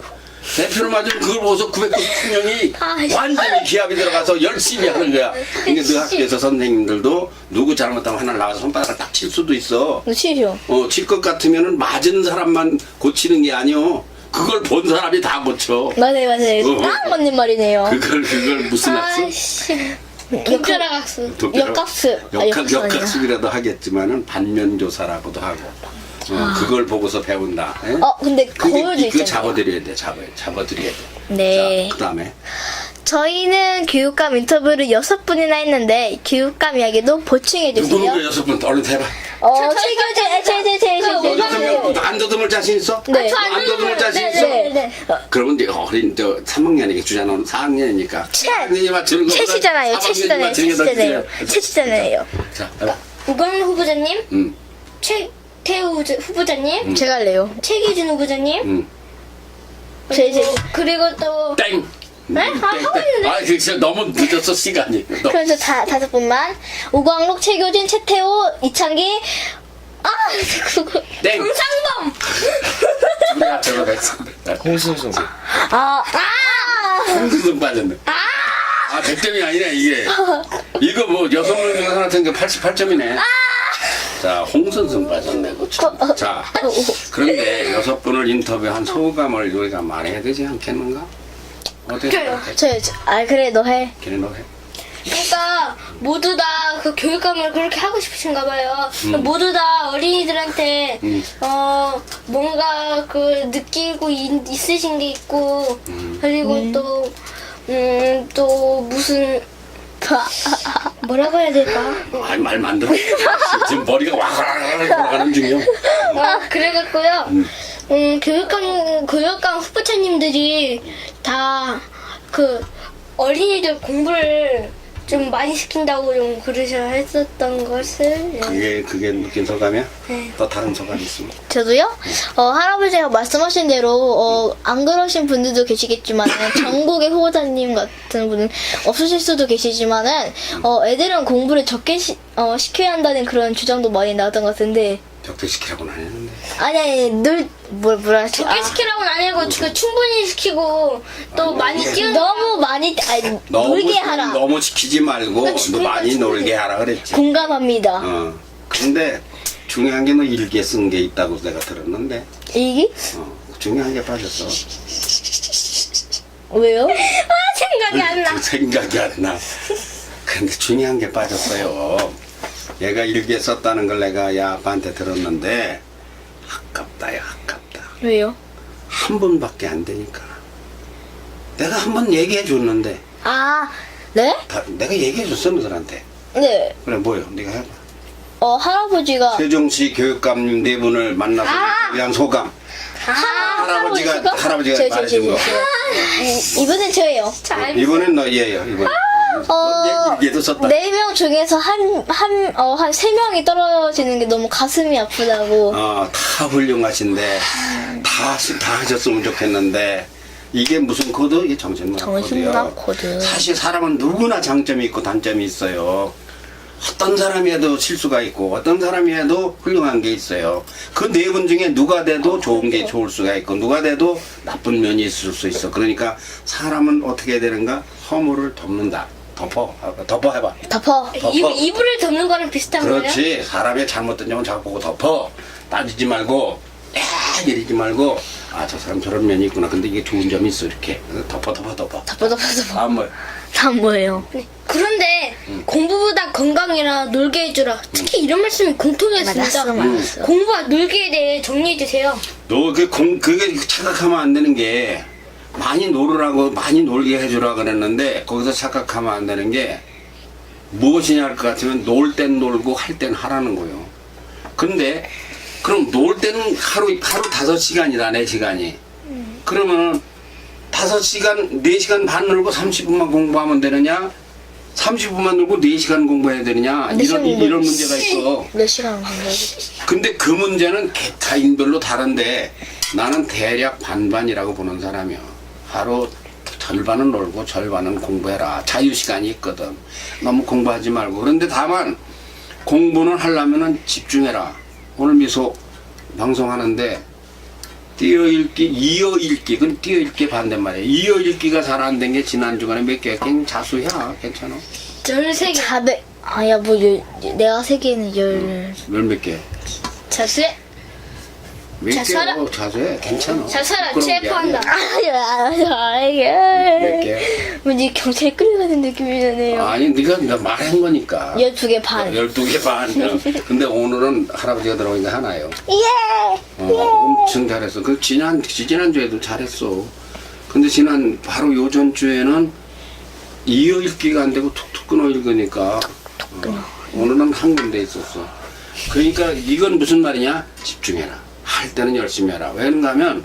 S4: 대표로 맞으면 그걸 보고서 990명이 완전히 기합이 들어가서 열심히 하는 거야. 그러니까 너 학교에서 선생님들도 누구 잘못하면 하나 나가서 손바닥을 딱 칠 수도 있어.
S1: 치죠.
S4: 칠 것 같으면은 맞은 사람만 고치는 게 아니오. 그걸 본 사람이 다 고쳐.
S1: 맞아요. 딱 맞는 말이네요.
S4: 그걸 무슨 학습?
S1: 아이씨.
S3: 독자락학습.
S1: 역학습.
S4: 역학습이라도 하겠지만은 반면교사라고도 하고 그걸 보고서 배운다. 예?
S1: 근데
S4: 근데
S1: 거울도
S4: 그거
S1: 있잖아요.
S4: 잡아드려야 돼. 잡아드려야 돼.
S1: 네.
S4: 자, 그 다음에
S1: 저희는 교육감 인터뷰를 6분이나 했는데 교육감 이야기도 보충해
S4: 누구누구
S1: 주세요.
S4: 6분 얼른 해봐.
S1: 최교재
S4: 여섯 명안 더듬을 자신 있어?
S1: 네.
S4: 안 더듬을 자신 있어?
S1: 네.
S4: 그러면 이제 어린 3학년이니까 주자는 4학년이니까 4학년이 맞추는 거
S1: 채시잖아요. 채시잖아요.
S4: 자, 해봐.
S3: 우광 후보자님, 최태우 후보자님,
S1: 제가 할래요.
S3: 최기준 후보자님, 그리고 또
S4: 땡!
S3: 네? 하고 있는데.
S4: 아, 진짜 너무 늦었어, 시간이.
S1: 그럼 저 5분만. 우광록, 최교진, 최태호, 이창기.
S4: 땡!
S3: 정상범.
S4: 우리가 저거 했어.
S2: 홍순수.
S4: 홍수성 빠졌네. 아, 100점이 아니네, 이게. 이거 뭐, 6명 중에 하나 된게 88점이네. 자, 홍선성 빠졌네, 그쵸. 자, 그런데 6분을 인터뷰한 소감을 우리가 말해야 되지 않겠는가? 어때?
S1: 그래, 너 해.
S4: 걔네 너 해.
S3: 그러니까 모두 다 그 교육감을 그렇게 하고 싶으신가 봐요. 모두 다 어린이들한테 뭔가 그 느끼고 있으신 게 있고 그리고 또 무슨 뭐라고 해야 될까?
S4: 아니, 말 만들어. 지금 머리가 와가라가라 돌아가는 중이요.
S3: 그래갖고요. 교육감 후보자님들이 다 그 어린이들 공부를 좀 많이 시킨다고 좀 그러셔 했었던 것을
S4: 그게 느낀 소감이야?
S3: 네.
S4: 또 다른 소감이 있으면?
S1: 저도요? 할아버지가 말씀하신 대로, 안 그러신 분들도 계시겠지만, 전국의 후보자님 같은 분은 없으실 수도 계시지만은, 애들은 공부를 적게 시켜야 한다는 그런 주장도 많이 나왔던 것 같은데,
S4: 격퇴시키라고는 안 했는데.
S1: 아니, 뭐라 하지?
S3: 적게 시키라고는 아니고 그 충분히 시키고 또 많이
S1: 너무 많이, 놀게 하라.
S4: 너무 시키지 말고 너 많이 놀게 하라 그랬지.
S1: 공감합니다.
S4: 근데 중요한 게 너 일기에 쓴 게 있다고 내가 들었는데.
S1: 이기?
S4: 중요한 게 빠졌어.
S1: 왜요?
S3: 생각이 안 나.
S4: 생각이 안 나. 근데 중요한 게 빠졌어요. 얘가 일기에 썼다는 걸 내가 야 아빠한테 들었는데 아깝다 야 아깝다.
S1: 왜요?
S4: 한 번밖에 안 되니까. 내가 한 번 얘기해 줬는데
S1: 네?
S4: 내가 얘기해 줬어 너들한테.
S1: 네.
S4: 그래 뭐요? 네가 해봐.
S1: 할아버지가.
S4: 세종시 교육감 네 분을 만나서 위한 소감. 할아버지가 말해준 거.
S1: 이번엔 저예요.
S4: 이번엔 너예요. 이번. 얘기도 썼다.
S1: 4명 중에서 한 3명이 떨어지는 게 너무 가슴이 아프다고.
S4: 다 훌륭하신데 다 하셨으면 좋겠는데 이게 무슨 코드? 이게 정신문학 코드요. 사실 사람은 누구나 장점이 있고 단점이 있어요. 어떤 사람이 해도 실수가 있고 어떤 사람이 해도 훌륭한 게 있어요. 그 4분 중에 누가 돼도 좋은 게 좋을 수가 있고 누가 돼도 나쁜 면이 있을 수 있어. 그러니까 사람은 어떻게 해야 되는가? 허물을 덮는다. 덮어 해봐.
S1: 덮어.
S3: 이불을 덮는 거랑 비슷한 거예요?
S4: 그렇지. 사람의 잘못된 점은 자꾸 보고 덮어. 따지지 말고 이러지 말고 저 사람 저런 면이 있구나. 근데 이게 좋은 점이 있어. 이렇게 덮어.
S1: 덮어.
S4: 뭐.
S1: 다 뭐예요?
S3: 네. 그런데 공부보다 건강이라 놀게 해주라. 특히 이런 말씀이 공통이었습니다.
S1: 맞았어.
S3: 공부와 놀기에 대해 정리해 주세요.
S4: 너 그게 착각하면 안 되는 게 많이 놀으라고 많이 놀게 해주라 그랬는데 거기서 착각하면 안 되는 게 무엇이냐 할 것 같으면 놀 땐 놀고 할 땐 하라는 거예요. 근데 그럼 놀 때는 하루 5시간이다 4시간이. 그러면 5시간 4시간 반 놀고 30분만 공부하면 되느냐? 30분만 놀고 4시간 공부해야 되느냐? 이런 문제가 있어.
S1: 몇 시간 공부하지?
S4: 근데 그 문제는 개타인별로 다른데 나는 대략 반반이라고 보는 사람이야. 하루 절반은 놀고 절반은 공부해라. 자유시간이 있거든. 너무 공부하지 말고. 그런데 다만 공부는 하려면은 집중해라. 오늘 미소 방송하는데 띄어읽기, 이어읽기, 그건 띄어읽기 반대말이야. 이어읽기가 잘 안 된 게 지난 주간에 몇 개야? 그냥 자수야. 괜찮아.
S3: 13개.
S1: 400. 내가 세개는
S4: 열 몇 개?
S3: 자수해.
S4: 몇
S3: 자,
S4: 개요? 자세 괜찮아.
S3: 자, 살아.
S4: 부끄러운 게
S3: 체포한다.
S4: 몇 개?
S1: 왠지 경찰 끌려가는 느낌이 나네요.
S4: 아니 네가 말한 거니까.
S1: 12개 반.
S4: 12개 반. 근데 오늘은 할아버지가 들어오니까 하나요.
S1: 예!
S4: 엄청 잘했어. 그 지난주에도 잘했어. 근데 바로 요전주에는 이어 읽기가 안 되고 툭툭 끊어 읽으니까 오늘은 한 군데 있었어. 그러니까 이건 무슨 말이냐? 집중해라. 할 때는 열심히 해라. 왜 그런가 하면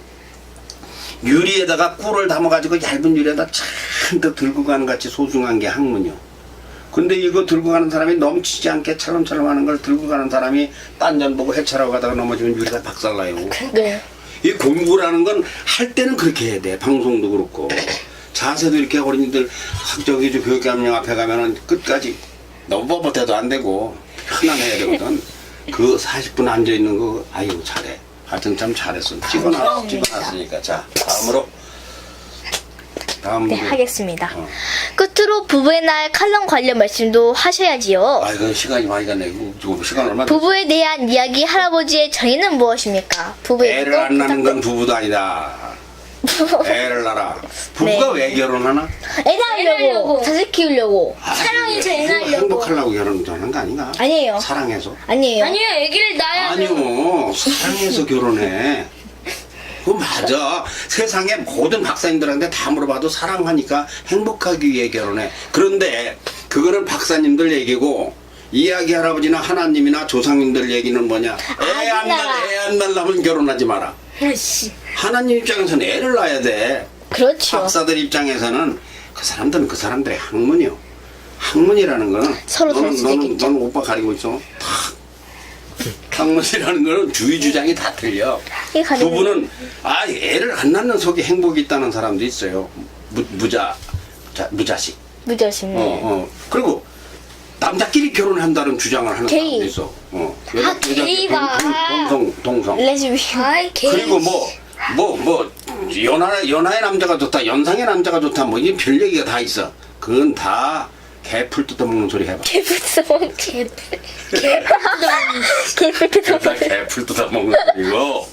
S4: 유리에다가 꿀을 담아가지고 얇은 유리에다 잔뜩 들고 가는 같이 소중한 게 학문이요. 근데 이거 들고 가는 사람이 넘치지 않게 차럼차럼 하는 걸 들고 가는 사람이 딴전 보고 해차라고 가다가 넘어지면 유리가 박살나요.
S1: 네.
S4: 이 공부라는 건 할 때는 그렇게 해야 돼. 방송도 그렇고. 자세도 이렇게 어린이들 저기 교육감령 앞에 가면은 끝까지 너무 뻣뻣해도 안 되고 편안해야 되거든. 그 40분 앉아있는 거 아이고 잘해. 하여튼 참 잘했어. 찍어놨으니까. 자, 다음
S1: 네,
S4: 문제.
S1: 하겠습니다.
S4: 어.
S1: 끝으로 부부의 날 칼럼 관련 말씀도 하셔야지요.
S4: 아, 이거 시간이 많이 갔네. 이거 시간 얼마?
S1: 부부에 대한 이야기 할아버지의 정의는 무엇입니까? 부부의
S4: 애를 안 낳는 건 부부도 아니다. 애를 낳아. 부부가 왜 결혼하나?
S1: 애 낳으려고,
S3: 낳으려고.
S1: 자식 키우려고.
S3: 사랑이 제일
S4: 부부가
S3: 나려고.
S4: 행복하려고 결혼하는 거 아닌가?
S1: 아니에요.
S4: 사랑해서?
S1: 아니에요.
S3: 아니요, 애기를 낳아야 돼요.
S4: 아니요, 사랑해서 결혼해. 그거 맞아. 세상에 모든 박사님들한테 다 물어봐도 사랑하니까 행복하기 위해 결혼해. 그런데 그거는 박사님들 얘기고 이야기 할아버지나 하나님이나 조상님들 얘기는 뭐냐? 애 안 낳으면 결혼하지 마라.
S3: 아이씨.
S4: 하나님 입장에서는 애를 낳아야 돼.
S1: 그렇죠.
S4: 박사들 입장에서는 그 사람들은 그 사람들의 학문이요. 학문이라는 거는
S1: 서로 선수되겠죠.
S4: 너는 오빠 가리고 있어. 다 학문이라는 거는 주의 주장이 다 틀려.
S1: 이게 가리고
S4: 부부는 애를 안 낳는 속에 행복이 있다는 사람도 있어요. 무자식.
S1: 무자식.
S4: 그리고 남자끼리 결혼한다는 주장을 하는
S1: 게이.
S4: 사람도 있어.
S3: 게이가.
S4: 동성.
S1: 레즈비언.
S3: 아이, 개.
S4: 그리고 연하의 남자가 좋다, 연상의 남자가 좋다, 뭐 이게 별 얘기가 다 있어. 그건 다 개풀 뜯어먹는 소리 해봐.
S1: 개뿔
S4: 개풀 뜯어먹는 소리고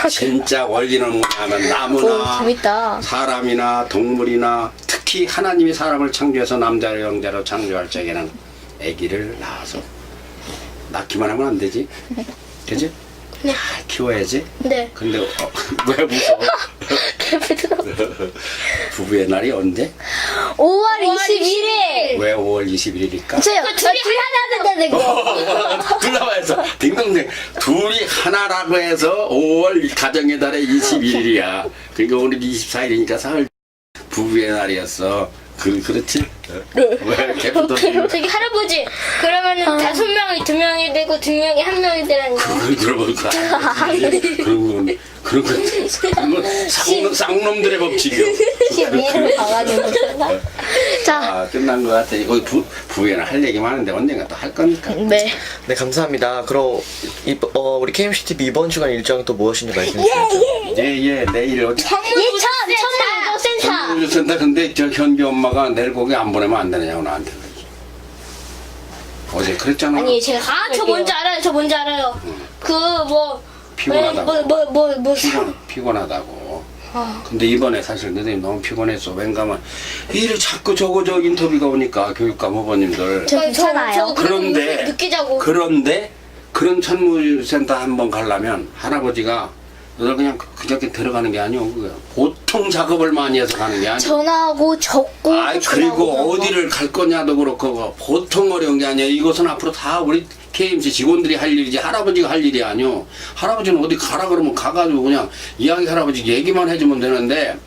S4: 진짜 원리는 뭐냐면 나무나
S1: 재밌다.
S4: 사람이나 동물이나 특히 하나님이 사람을 창조해서 남자로 영자로 창조할 적에는 아기를 낳아서 낳기만 하면 안 되지. 그지?
S3: 네.
S4: 잘 키워야지.
S3: 네.
S4: 근데 왜 무서워? 부부의 날이 언제?
S1: 5월 21일.
S4: 왜 5월 21일일까?
S1: 저요.
S3: 둘이
S1: 하나 된다는 거.
S4: 둘러봐서 딩동댕 둘이 하나라고 해서 5월 가정의 달에 21일이야. 그러니까 오늘 24일이니까 사흘 부부의 날이었어. 그렇지?
S1: 네.
S4: 왜 개푸도
S3: 저기 할아버지, 그러면은 5명이 2명이 되고 2명이 1명이 되라는 거.
S4: 그런 건 쌍놈들의 법칙이요.
S1: 12일을 봐가지고. 자,
S4: 끝난 것 같아. 이거 부부에는 할 얘기 많은데 언젠가 또 할 거니까.
S1: 네.
S2: 네, 감사합니다. 그럼 우리 KMCTV 이번 주간 일정이 또 무엇인지 말씀해 주시죠.
S4: 예, 내일 어디?
S1: 천문우주센터.
S4: 센터 근데 저 현기 엄마가 내일 거기 안 보내면 안 되느냐고 나한테 어제 그랬잖아.
S1: 아니, 제가
S3: 저 뭔지 알아요. 저 뭔지 알아요.
S4: 피곤하다고. 피곤하다고. 근데 이번에 사실 선생님 너무 피곤했어. 왠가면 일을 자꾸 저 인터뷰가 오니까 교육감 후보님들.
S1: 저 괜찮아요.
S4: 그런데
S3: 늦게 자고.
S4: 그런데 그런 천무센터 한번 가려면 할아버지가 너 그냥 그저께 들어가는 게 아니오. 그거 보통 작업을 많이 해서 가는 게 아니오.
S1: 전화하고 적고.
S4: 그리고 어디를 갈 거냐도 그렇고 보통 어려운 게 아니야. 이것은 앞으로 다 우리 KMC 직원들이 할 일이지 할아버지가 할 일이 아니오. 할아버지는 어디 가라 그러면 가가지고 그냥 이야기 할아버지 얘기만 해주면 되는데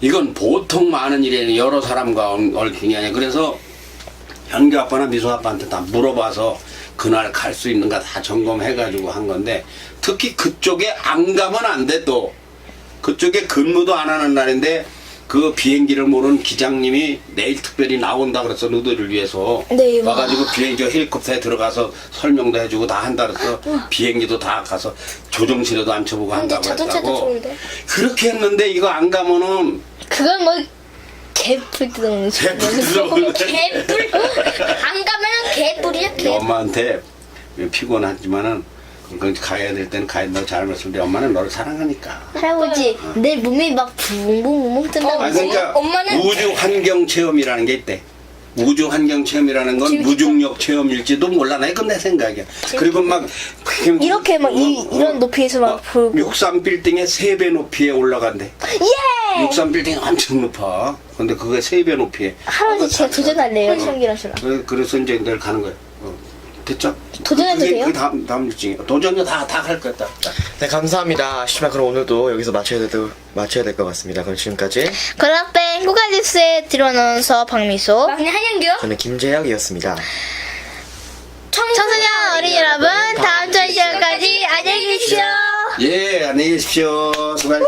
S4: 이건 보통 많은 일이 여러 사람과 얽힌 게 아니야. 그래서 현규 아빠나 미소 아빠한테 다 물어봐서 그날 갈 수 있는가 다 점검해가지고 한 건데 특히 그쪽에 안 가면 안 돼. 또 그쪽에 근무도 안 하는 날인데 그 비행기를 모르는 기장님이 내일 특별히 나온다 그래서 너희들을 위해서
S1: 네,
S4: 와가지고 비행기 헬리콥터에 들어가서 설명도 해주고 다 한다 그래서 비행기도 다 가서 조종실에도 앉혀보고 한다고
S3: 자동차도
S4: 했다고.
S3: 좋은데.
S4: 그렇게 했는데 이거 안 가면은
S1: 그건 뭐 개뿔 뜯어먹는
S3: 개뿔. 안 가면은 개뿔이야, 개뿔.
S4: 엄마한테 피곤하지만은 그 가야 될 때는 가야 너 잘못했는데 엄마는 너를 사랑하니까.
S1: 할아버지, 내 몸이 막 붕붕붕 뜬다고.
S4: 아 그러니까
S3: 엄마는-
S4: 우주 환경 체험이라는 게 있대. 우주 환경 체험이라는 건 무중력 체험일지도 몰라. 나 이건 내 생각이야. 그리고 막
S1: 이렇게 막 이런 높이에서 막 보고.
S4: 63 빌딩의 3배 높이에 올라간대.
S1: 예!
S4: 63 빌딩이 엄청 높아. 근데 그게 3배 높이에.
S1: 할아버지 제가 도전할래요, 시험기랑 저랑.
S4: 그래서 이제 내일 가는 거야. 됐죠?
S1: 도전해도 돼요?
S4: 그게 다음 일정이야. 도전이 다 할 거야. 다.
S2: 네, 감사합니다. 시마 그럼 오늘도 여기서 마쳐야 될 것 같습니다. 그럼 지금까지
S1: 걸락뱅 꼬가뉴스에 들어넣어서 박미소.
S3: 막내 한영규요?
S2: 저는 김재혁이었습니다.
S1: 청소년 어린이 여러분, 다음 주 이 시간까지 안녕히 계십시오.
S4: 예, 안녕히 계십시오. 수고하십시오.